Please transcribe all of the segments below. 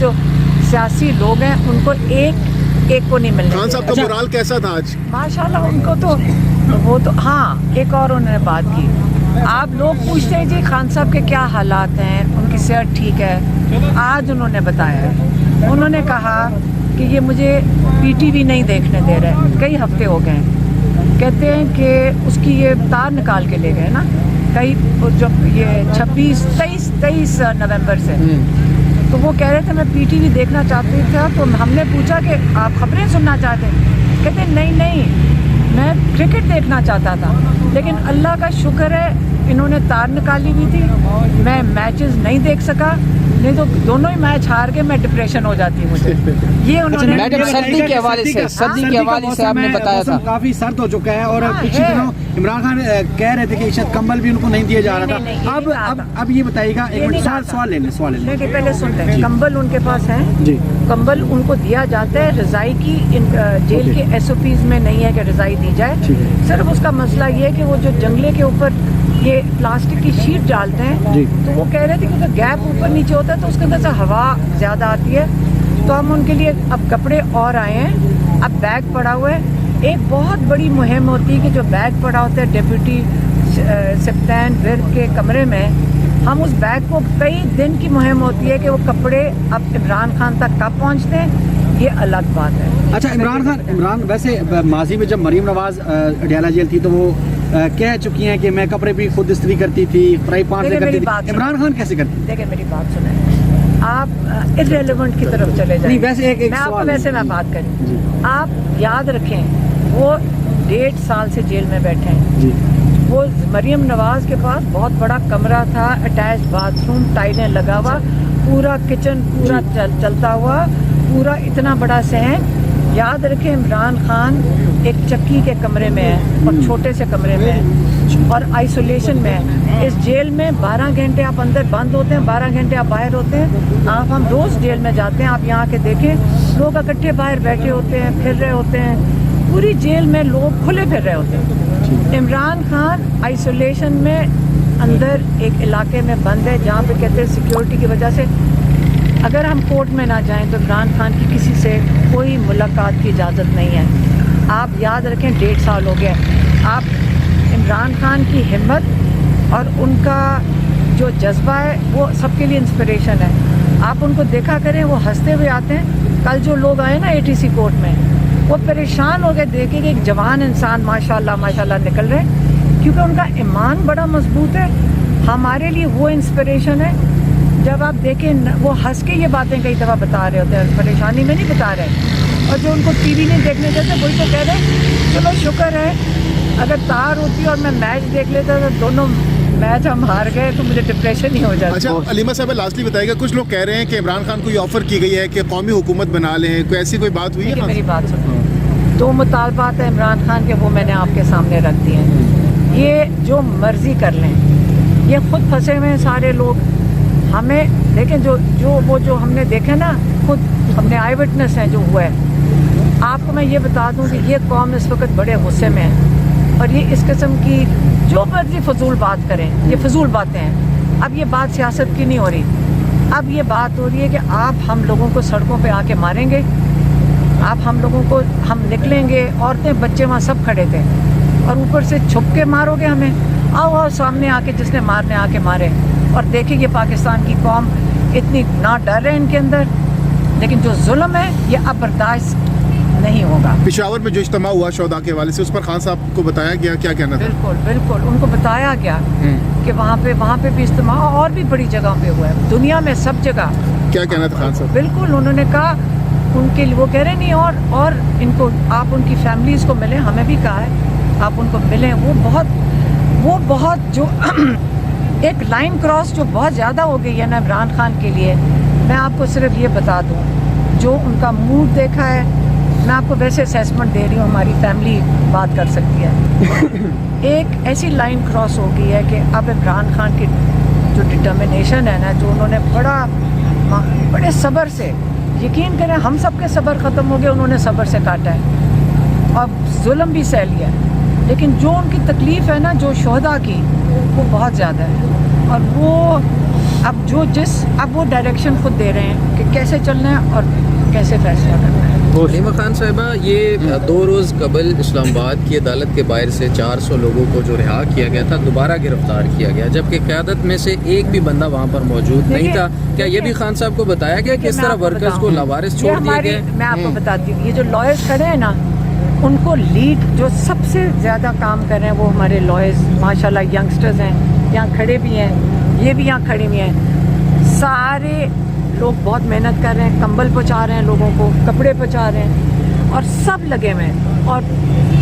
جو سیاسی لوگ ہیں ان کو ایک کو نہیں ملنے. خان صاحب کا مورال کیسا تھا آج؟ ماشاءاللہ ان کو تو وہ تو ہاں. ایک اور انہوں نے بات کی, آپ لوگ پوچھتے ہیں جی خان صاحب کے کیا حالات ہیں, ان کی صحت ٹھیک ہے. آج انہوں نے بتایا ہے, انہوں نے کہا کہ یہ مجھے پی ٹی وی نہیں دیکھنے دے رہے, کئی ہفتے ہو گئے ہیں. کہتے ہیں کہ اس کی یہ تار نکال کے لے گئے نا کئی, جب یہ 23 نومبر سے, تو وہ کہہ رہے تھے میں پی ٹی وی دیکھنا چاہتی تھا. تو ہم نے پوچھا کہ آپ خبریں سننا چاہتے ہیں؟ کہتے نہیں میں کرکٹ دیکھنا چاہتا تھا, لیکن اللہ کا شکر ہے انہوں نے تار نکالی ہوئی تھی, میں میچز نہیں دیکھ سکا, نہیں تو دونوں ہی میچ ہار کے میں ڈپریشن ہو جاتی مجھے. یہ انہوں نے میڈم سردی کے حوالے سے آپ نے بتایا تھا کافی سرد ہو چکا ہے, اور پچھلے دنوں عمران خان کہہ رہے تھے کہ شاید کمبل بھی ان کو نہیں دیا جا رہا تھا. اب یہ بتائیے گا, ایک منٹ سوال لے لیں پہلے سن لیں. کمبل ان کے پاس ہیں جی, کمبل ان کو دیا جاتا ہے. رضائی کی جیل کے ایس او پیز میں نہیں ہے کہ رضائی دی جائے. صرف اس کا مسئلہ یہ ہے کہ وہ جو جنگلے کے اوپر یہ پلاسٹک کی شیٹ ڈالتے ہیں, تو وہ کہہ رہے تھے کہ گیپ اوپر نیچے ہوتا ہے تو اس کے اندر سے ہوا زیادہ آتی ہے, تو ہم ان کے لیے اب کپڑے اور آئے ہیں. اب بیگ پڑا ہوا ہے. ایک بہت بڑی مہم ہوتی ہے کہ جو بیگ پڑا ہوتا ہے ڈپٹی سپتین ورد کے کمرے میں, ہم اس بیگ کو کئی دن کی مہم ہوتی ہے کہ وہ کپڑے اب عمران خان تک کب پہنچتے ہیں, یہ الگ بات ہے. اچھا عمران ویسے ماضی میں جب مریم نواز اڈیالہ جیل تھی تو وہ کہہ چکی ہیں کہ میں کپڑے بھی خود استری کرتی تھی, فرائی پان سے کرتی تھی. عمران خان کیسے کرتی؟ دیکھیں میری بات سنیں, آپ ارریلیونٹ کی طرف چلے جائیں. میں آپ کو ویسے میں بات کروں, آپ یاد رکھیں وہ 1.5 سال سے جیل میں بیٹھے ہیں. وہ مریم نواز کے پاس بہت بڑا کمرہ تھا, اٹیچ باتھ روم, ٹائلیں لگا ہوا, پورا کچن پورا چلتا ہوا, پورا اتنا بڑا صحن. یاد رکھیں عمران خان ایک چکی کے کمرے میں ہے اور چھوٹے سے کمرے میں ہے اور آئسولیشن میں ہے. اس جیل میں 12 گھنٹے آپ اندر بند ہوتے ہیں, 12 گھنٹے آپ باہر ہوتے ہیں. ہم روز جیل میں جاتے ہیں, آپ یہاں کے دیکھیں لوگ اکٹھے باہر بیٹھے ہوتے ہیں, پھر رہے ہوتے ہیں. پوری جیل میں لوگ کھلے پھر رہے ہوتے ہیں. عمران خان آئسولیشن میں اندر ایک علاقے میں بند ہے جہاں پہ کہتے ہیں سیکیورٹی کی وجہ سے اگر ہم کورٹ میں نہ جائیں تو عمران خان کی کسی سے کوئی ملاقات کی اجازت نہیں ہے. آپ یاد رکھیں 1.5 سال ہو گیا. آپ عمران خان کی ہمت اور ان کا جو جذبہ ہے وہ سب کے لیے انسپریشن ہے. آپ ان کو دیکھا کریں, وہ ہنستے ہوئے آتے ہیں. کل جو لوگ آئے نا ATC کورٹ میں, وہ پریشان ہو گئے دیکھیں کہ ایک جوان انسان ماشاءاللہ نکل رہے ہیں, کیونکہ ان کا ایمان بڑا مضبوط ہے. ہمارے لیے وہ انسپریشن ہے. جب آپ دیکھیں وہ ہنس کے یہ باتیں کئی دفعہ بتا رہے ہوتے ہیں, پریشانی میں نہیں بتا رہے. اور جو ان کو ٹی وی نہیں دیکھنے دیتے وہی تو کہہ رہے ہیں چلو شکر ہے اگر تار ہوتی اور میں میچ دیکھ لیتا تو دونوں میچ ہم ہار گئے تو مجھے ڈپریشن ہی ہو جاتا. اچھا علیمہ صاحب لاسٹلی بتائیے گا, کچھ لوگ کہہ رہے ہیں کہ عمران خان کو یہ آفر کی گئی ہے کہ قومی حکومت بنا لیں, کوئی ایسی کوئی بات ہوئی ہے؟ میری بات سنو, 2 مطالبات ہیں عمران خان کے, وہ میں نے آپ کے سامنے رکھ دیے ہیں. یہ جو مرضی کر لیں, یہ خود پھنسے ہوئے ہیں سارے لوگ. ہمیں دیکھیں جو ہم نے دیکھے نا, خود ہم نے آئی وٹنس ہیں جو ہوا ہے. آپ کو میں یہ بتا دوں کہ یہ قوم اس وقت بڑے غصے میں ہے اور یہ اس قسم کی جو مرضی فضول بات کریں, یہ فضول باتیں ہیں. اب یہ بات سیاست کی نہیں ہو رہی, اب یہ بات ہو رہی ہے کہ آپ ہم لوگوں کو سڑکوں پہ آ کے ماریں گے, آپ ہم لوگوں کو, ہم نکلیں گے, عورتیں بچے وہاں سب کھڑے تھے, اور اوپر سے چھپ کے مارو گے ہمیں. آؤ سامنے آ کے جس نے مارنے آ کے مارے, اور دیکھیں یہ پاکستان کی قوم اتنی نہ ڈر ہے ان کے اندر, لیکن جو ظلم ہے یہ اب برداشت نہیں ہوگا. پشاور میں جو اجتماع ہوا شہداء کے حوالے سے, اس پر خان صاحب کو بتایا گیا, کیا کہنا تھا؟ بالکل ان کو بتایا گیا کہ وہاں پہ بھی اجتماع اور بھی بڑی جگہ پہ ہوا ہے, دنیا میں سب جگہ. کیا کہنا تھا خان صاحب؟ بالکل انہوں نے کہا ان کے وہ کہہ رہے نہیں, اور ان کو آپ ان کی فیملیز کو ملیں, ہمیں بھی کہا ہے آپ ان کو ملیں. وہ بہت جو ایک لائن کراس جو بہت زیادہ ہو گئی ہے نا عمران خان کے لیے. میں آپ کو صرف یہ بتا دوں, جو ان کا موڈ دیکھا ہے, میں آپ کو ویسے اسیسمنٹ دے رہی ہوں, ہماری فیملی بات کر سکتی ہے. ایک ایسی لائن کراس ہو گئی ہے کہ اب عمران خان کی جو ڈٹرمنیشن ہے نا, جو انہوں نے بڑے صبر سے, یقین کریں ہم سب کے صبر ختم ہو گئے, انہوں نے صبر سے کاٹا ہے, اب ظلم بھی سہ لیا ہے. لیکن جو ان کی تکلیف ہے نا جو شہداء کی, وہ بہت زیادہ ہے. اور وہ अब वो डायरेक्शन खुद दे रहे हैं कि कैसे चलना है और कैसे फैसला करना है। नीमा खान साहिबा, ये 2 रोज़ कबल इस्लामाबाद की अदालत के बाहर से 400 लोगों को जो रिहा किया गया था दोबारा गिरफ्तार किया गया, जबकि क़यादत में से एक भी बंदा वहाँ पर मौजूद नहीं था। क्या ये भी खान साहब को बताया गया किस तरह वर्कर्स को लावारिस छोड़ दिया गया? मैं आपको बताती हूँ, ये जो लॉयर्स खड़े हैं ना, उनको लीड जो सबसे ज़्यादा काम कर रहे हैं वो हमारे लॉयर्स माशाल्लाह यंगस्टर्स हैं, यहाँ खड़े भी हैं, ये भी यहाँ खड़े भी हैं। सारे लोग बहुत मेहनत कर रहे हैं, कंबल पहुँचा रहे हैं लोगों को, कपड़े पहुँचा रहे हैं और सब लगे हुए हैं। और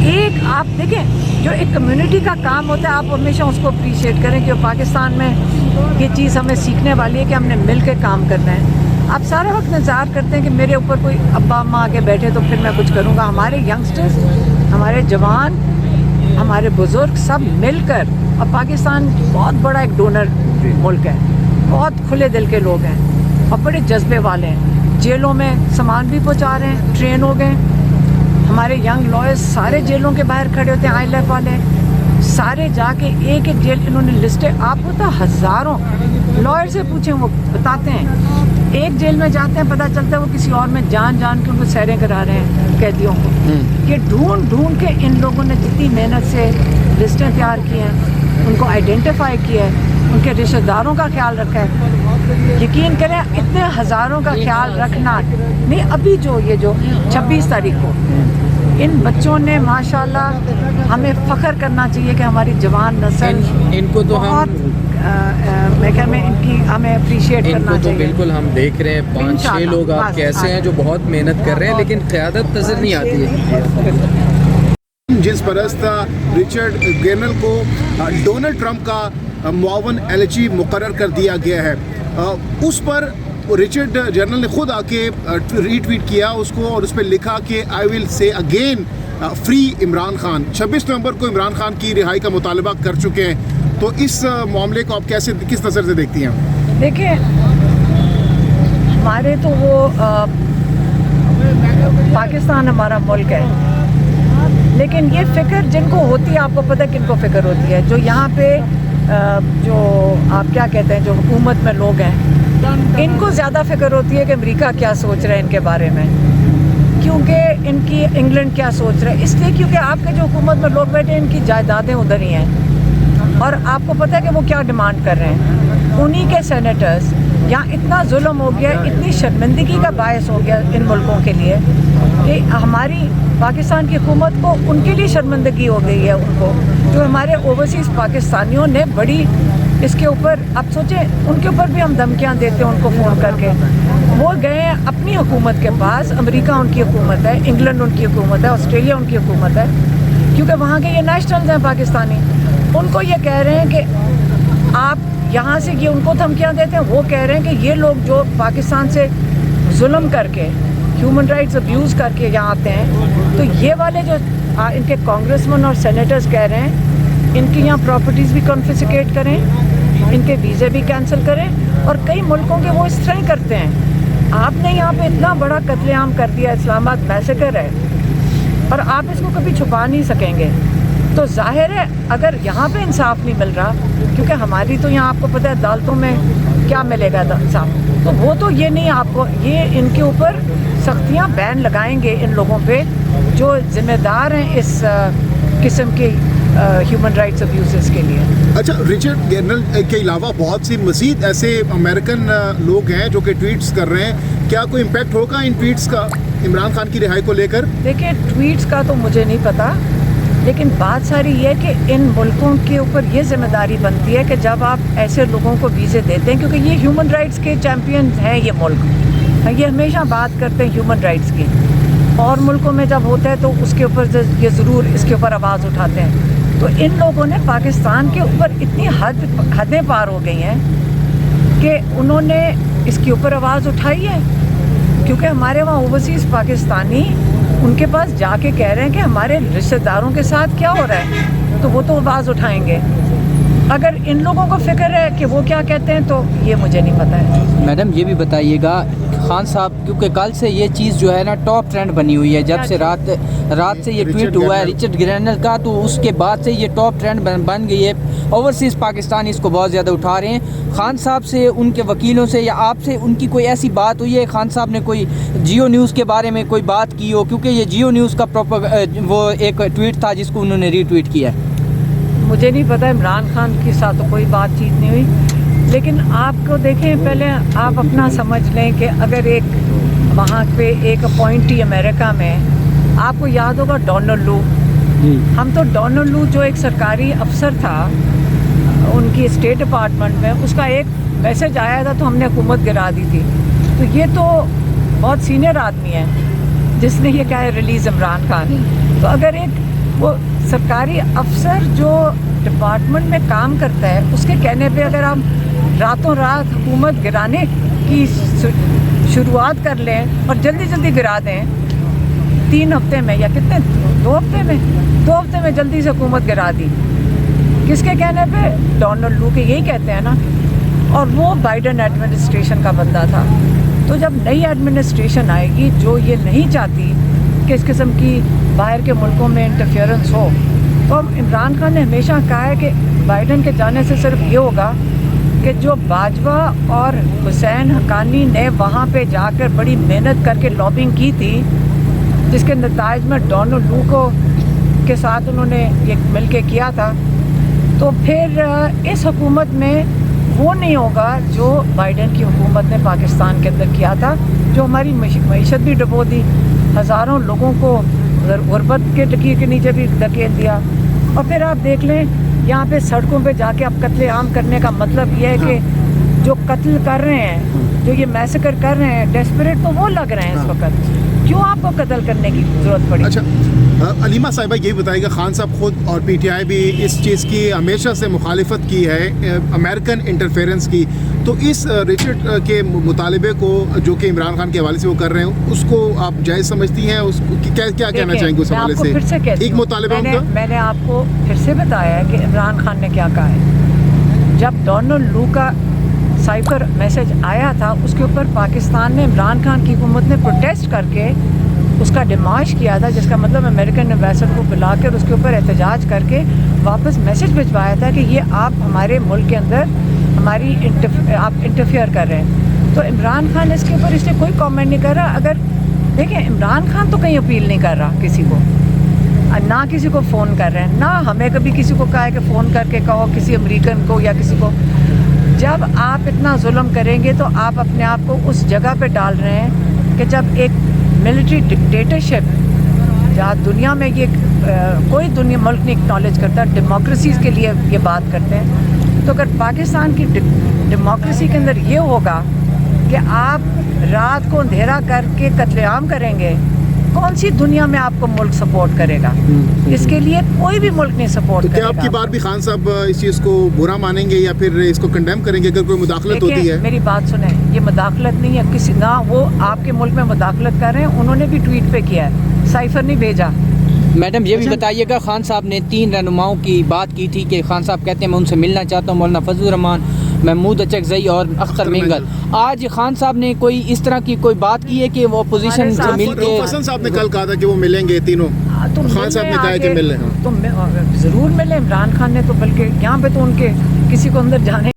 एक आप देखें, जो एक कम्युनिटी का काम होता है आप हमेशा उसको अप्रिशिएट करें कि पाकिस्तान में ये चीज़ हमें सीखने वाली है कि हमने मिल के काम करना है। आप सारा वक्त इंतज़ार करते हैं कि मेरे ऊपर कोई अब्बा अम्मा आके बैठे तो फिर मैं कुछ करूँगा। हमारे यंगस्टर्स, हमारे जवान, हमारे बुज़ुर्ग सब मिलकर, और पाकिस्तान बहुत बड़ा एक डोनर मुल्क है, बहुत खुले दिल के लोग हैं और बड़े जज्बे वाले हैं। जेलों में सामान भी पहुंचा रहे हैं, ट्रेन हो गए। हमारे यंग लॉयर्स सारे जेलों के बाहर खड़े होते हैं, ILF वाले सारे जाके एक एक जेल इन्होंने लिस्टें, आप होता हज़ारों लॉयर से पूछें वो बताते हैं। एक जेल में जाते हैं पता चलता है वो किसी और में जान के उनको सैरें करा रहे हैं कैदियों को। ये ढूंढ के इन लोगों ने जितनी मेहनत से लिस्टें तैयार की हैं, उनको आइडेंटिफाई किया है, उनके रिश्तेदारों का ख्याल रखा है। यकीन करें इतने हज़ारों का ख्याल रखना नहीं, अभी जो 26 तारीख को इन बच्चों ने माशाल्लाह हमें फ़ख्र करना चाहिए कि हमारी जवान नस्ल इनको तो बहुत मैं क्या मैं इनकी हमें अप्रिशिएट करना इनको तो चाहिए। बिल्कुल हम देख रहे हैं 5-6 लोग आप कैसे हैं जो बहुत मेहनत कर रहे हैं, लेकिन क़यादत नज़र नहीं आती है। जिस परस्त रिचर्ड गैरनल को डोनाल्ड ट्रंप का मुआवन LHE मुकर्रर कर दिया गया है, उस पर रिचर्ड जनरल ने खुद आके रीट्वीट किया उसको और उस पर लिखा कि I will say again free Imran Khan. 26 नवंबर को इमरान खान की रिहाई का मुतालबा कर चुके हैं, तो इस मामले को आप किस नज़र से देखती हैं? देखिए, हमारे तो वो पाकिस्तान हमारा मुल्क है, लेकिन ये फ़िक्र जिनको होती है, आपको पता है किनको फ़िक्र होती है, जो यहाँ पे जो आप क्या कहते हैं जो हुकूमत में लोग हैं, इनको ज़्यादा फ़िक्र होती है कि अमेरिका क्या सोच रहा है इनके बारे में, क्योंकि इनकी इंग्लैंड क्या सोच रहा है। इसलिए क्योंकि आपके जो हुकूमत में लोग बैठे हैं इनकी जायदादें उधर ही हैं और आपको पता है कि वो क्या डिमांड कर रहे हैं। उन्हीं के सेनेटर्स, यहाँ इतना जुल्म हो गया, इतनी शर्मिंदगी का बायस हो गया इन मुल्कों के लिए कि हमारी पाकिस्तान की हुकूमत को उनके लिए शर्मिंदगी हो गई है उनको, जो हमारे ओवरसीज़ पाकिस्तानियों ने बड़ी इसके ऊपर, अब सोचें उनके ऊपर भी हम धमकियाँ देते हैं उनको फ़ोन करके। वो गए हैं अपनी हुकूमत के पास, अमेरिका उनकी हुकूमत है, इंग्लैंड उनकी हुकूमत है, ऑस्ट्रेलिया उनकी हुकूमत है, क्योंकि वहाँ के ये नेशनल्स हैं पाकिस्तानी। उनको ये कह रहे हैं कि आप यहाँ से ये उनको धमकियाँ देते हैं, वो कह रहे हैं कि ये लोग जो पाकिस्तान से जुल्म करके ह्यूमन राइट्स अब्यूज़ करके यहाँ आते हैं, तो ये वाले जो इनके कांग्रेसमैन और सेनेटर्स कह रहे हैं इनकी यहाँ प्रॉपर्टीज़ भी कॉन्फिस्केट करें, इनके वीज़े भी कैंसिल करें, और कई मुल्कों के वो इस तरह ही करते हैं। आपने यहाँ पे इतना बड़ा कत्लेआम कर दिया, इस्लामाबाद मैसेकर है, और आप इसको कभी छुपा नहीं सकेंगे। तो जाहिर है अगर यहाँ पे इंसाफ नहीं मिल रहा, क्योंकि हमारी तो यहाँ आपको पता है अदालतों में क्या मिलेगा इंसाफ, तो वो तो ये नहीं, आपको ये इनके ऊपर सख्तियाँ बैन लगाएंगे इन लोगों पे जो ज़िम्मेदार हैं इस किस्म के ह्यूमन राइट्स अब्यूज़ के लिए। अच्छा, रिचर्ड गैरनल के अलावा बहुत सी मज़ीद ऐसे अमेरिकन लोग हैं जो कि ट्वीट्स कर रहे हैं, क्या कोई इम्पैक्ट होगा इन ट्वीट्स का इमरान खान की रिहाई को लेकर? देखिए, ट्वीट्स का तो मुझे नहीं पता, लेकिन बात सारी ये है कि इन मुल्कों के ऊपर ये जिम्मेदारी बनती है कि जब आप ऐसे लोगों को वीज़े देते हैं, क्योंकि ये ह्यूमन राइट्स के चैम्पियन हैं ये मुल्क, ये हमेशा बात करते हैं ह्यूमन राइट्स की, और मुल्कों में जब होता है तो उसके ऊपर ये ज़रूर इसके ऊपर आवाज़ उठाते हैं। तो इन लोगों ने पाकिस्तान के ऊपर इतनी हदें पार हो गई हैं कि उन्होंने इसके ऊपर आवाज़ उठाई है, क्योंकि हमारे वहाँ ओवरसीज़ पाकिस्तानी उनके पास जाके कह रहे हैं कि हमारे रिश्तेदारों के साथ क्या हो रहा है, तो वो तो आवाज़ उठाएंगे। अगर इन लोगों को फिक्र है कि वो क्या कहते हैं तो ये मुझे नहीं पता है। मैडम ये भी बताइएगा, खान साहब, क्योंकि कल से ये चीज़ जो है ना टॉप ट्रेंड बनी हुई है, जब से रात से ये ट्वीट हुआ है रिचर्ड ग्रैनल का, तो उसके बाद से ये टॉप ट्रेंड बन गई है। ओवरसीज़ पाकिस्तान इसको बहुत ज़्यादा उठा रहे हैं। खान साहब से, उनके वकीलों से या आपसे उनकी कोई ऐसी बात हुई है, खान साहब ने कोई जियो न्यूज़ के बारे में कोई बात की हो? क्योंकि ये जियो न्यूज़ का वो एक ट्वीट था जिसको उन्होंने रीट्वीट किया है। मुझे नहीं पता, इमरान खान के साथ तो कोई बातचीत नहीं हुई, लेकिन आपको देखें, पहले आप अपना समझ लें कि अगर एक वहाँ पे एक अपॉइंटी अमेरिका में, आपको याद होगा डोनाल्ड लू, हम तो डोनाल्ड लू जो एक सरकारी अफसर था उनकी स्टेट डिपार्टमेंट में, उसका एक मैसेज आया था तो हमने हुकूमत गिरा दी थी। तो ये तो बहुत सीनियर आदमी है जिसने ये कहा है रिलीज़ इमरान खान। तो अगर एक वो सरकारी अफसर जो डिपार्टमेंट में काम करता है उसके कहने पे अगर हम रातों रात हुकूमत गिराने की शुरुआत कर लें और जल्दी जल्दी गिरा दें 3 हफ्ते में या कितने 2 हफ्ते में जल्दी से हुकूमत गिरा दी, किसके कहने पे? डोनाल्ड लू के, यही कहते हैं ना। और वो बाइडन एडमिनिस्ट्रेशन का बंदा था। तो जब नई एडमिनिस्ट्रेशन आएगी जो ये नहीं चाहती कि इस किस्म की बाहर के मुल्कों में इंटरफेरेंस हो, तो इमरान खान ने हमेशा कहा है कि बाइडन के जाने से सिर्फ ये होगा कि जो बाजवा और हुसैन हक्कानी ने वहाँ पे जाकर बड़ी मेहनत करके लॉबिंग की थी, जिसके नताइज में डोनाल्ड लू के साथ उन्होंने ये मिल के किया था, तो फिर इस हुकूमत में वो नहीं होगा जो बाइडन की हुकूमत ने पाकिस्तान के अंदर किया था, जो हमारी मईशत भी डुबो दी, हज़ारों लोगों को गुर्बत के लकीर के नीचे भी धकेल दिया। और फिर आप देख लें यहाँ पे सड़कों पे जाके अब कत्ले आम करने का मतलब ये है कि जो कत्ल कर रहे हैं, जो ये मैसेकर कर रहे हैं, डेस्परेट तो वो लग रहे हैं इस वक्त। क्यों आपको कत्ल करने की ज़रूरत पड़ी? अच्छा, अलीमा साहिबा ये बताइएगा, खान साहब खुद और पीटीआई भी इस चीज़ की हमेशा से मुखालिफत की है अमेरिकन इंटरफेरेंस की, तो इस रिचर्ड के मुतालबे को जो कि इमरान खान के हवाले से वो कर रहे हैं, उसको आप जायज़ समझती हैं? उसको क्या कहना चाहेंगे उस हवाले से? एक मुतालबा उनका मैंने आपको फिर से बताया है कि इमरान खान ने क्या कहा है। जब डोनाल्ड लू का साइफर मैसेज आया था, उसके ऊपर पाकिस्तान ने, इमरान खान की हुकूमत ने प्रोटेस्ट करके उसका डिमाश किया था, जिसका मतलब अमेरिकन एम्बेसडर को बुलाकर उसके ऊपर एहतजाज करके वापस मैसेज भिजवाया था कि ये आप हमारे मुल्क के अंदर हमारी आप इंटरफेयर कर रहे हैं। तो इमरान खान इसके ऊपर इसलिए कोई कमेंट नहीं कर रहा। अगर देखें, इमरान खान तो कहीं अपील नहीं कर रहा किसी को, ना किसी को फ़ोन कर रहे हैं, ना हमें कभी किसी को कहा है कि फ़ोन करके कहो किसी अमेरिकन को या किसी को। जब आप इतना जुल्म करेंगे तो आप अपने आप को उस जगह पे डाल रहे हैं कि जब एक मिलिट्री डिक्टेटरशिप, जहाँ दुनिया में ये कोई दुनिया मुल्क नहीं एक्नॉलेज करता, डेमोक्रेसीज़ के लिए ये बात करते हैं, तो अगर पाकिस्तान की डेमोक्रेसी के अंदर ये होगा कि आप रात को अंधेरा करके कत्लेआम करेंगे, कौन सी दुनिया में आपको मुल्क सपोर्ट करेगा? इसके लिए कोई भी मुल्क नहीं सपोर्ट करेगा। क्या आपकी बार भी खान साहब इस चीज़ को बुरा मानेंगे या फिर इसको कंडेम करेंगे अगर कोई मुदाखलत होती है? मेरी बात सुने, ये मुदाखलत नहीं है किसी, ना वो आपके मुल्क में मुदाखलत कर रहे हैं, उन्होंने भी ट्वीट पे किया है, साइफर नहीं भेजा। मैडम ये भी बताइएगा, खान साहब ने 3 रहनुमाओं की बात की थी कि खान साहब कहते हैं मैं उनसे मिलना चाहता हूँ, मौलाना फजल रहमान, महमूद अचकज़ई और अख्तर मिंगल। आज खान साहब ने कोई इस तरह की कोई बात की है कि वो अपोजिशन से मिल के? हसन साहब ने कल कहा था कि वो मिलेंगे तीनों, खान साहब ने कहा कि मिल रहे हैं। तो ज़रूर मिले। इमरान खान ने तो बल्कि यहाँ पे तो उनके किसी को अंदर जाने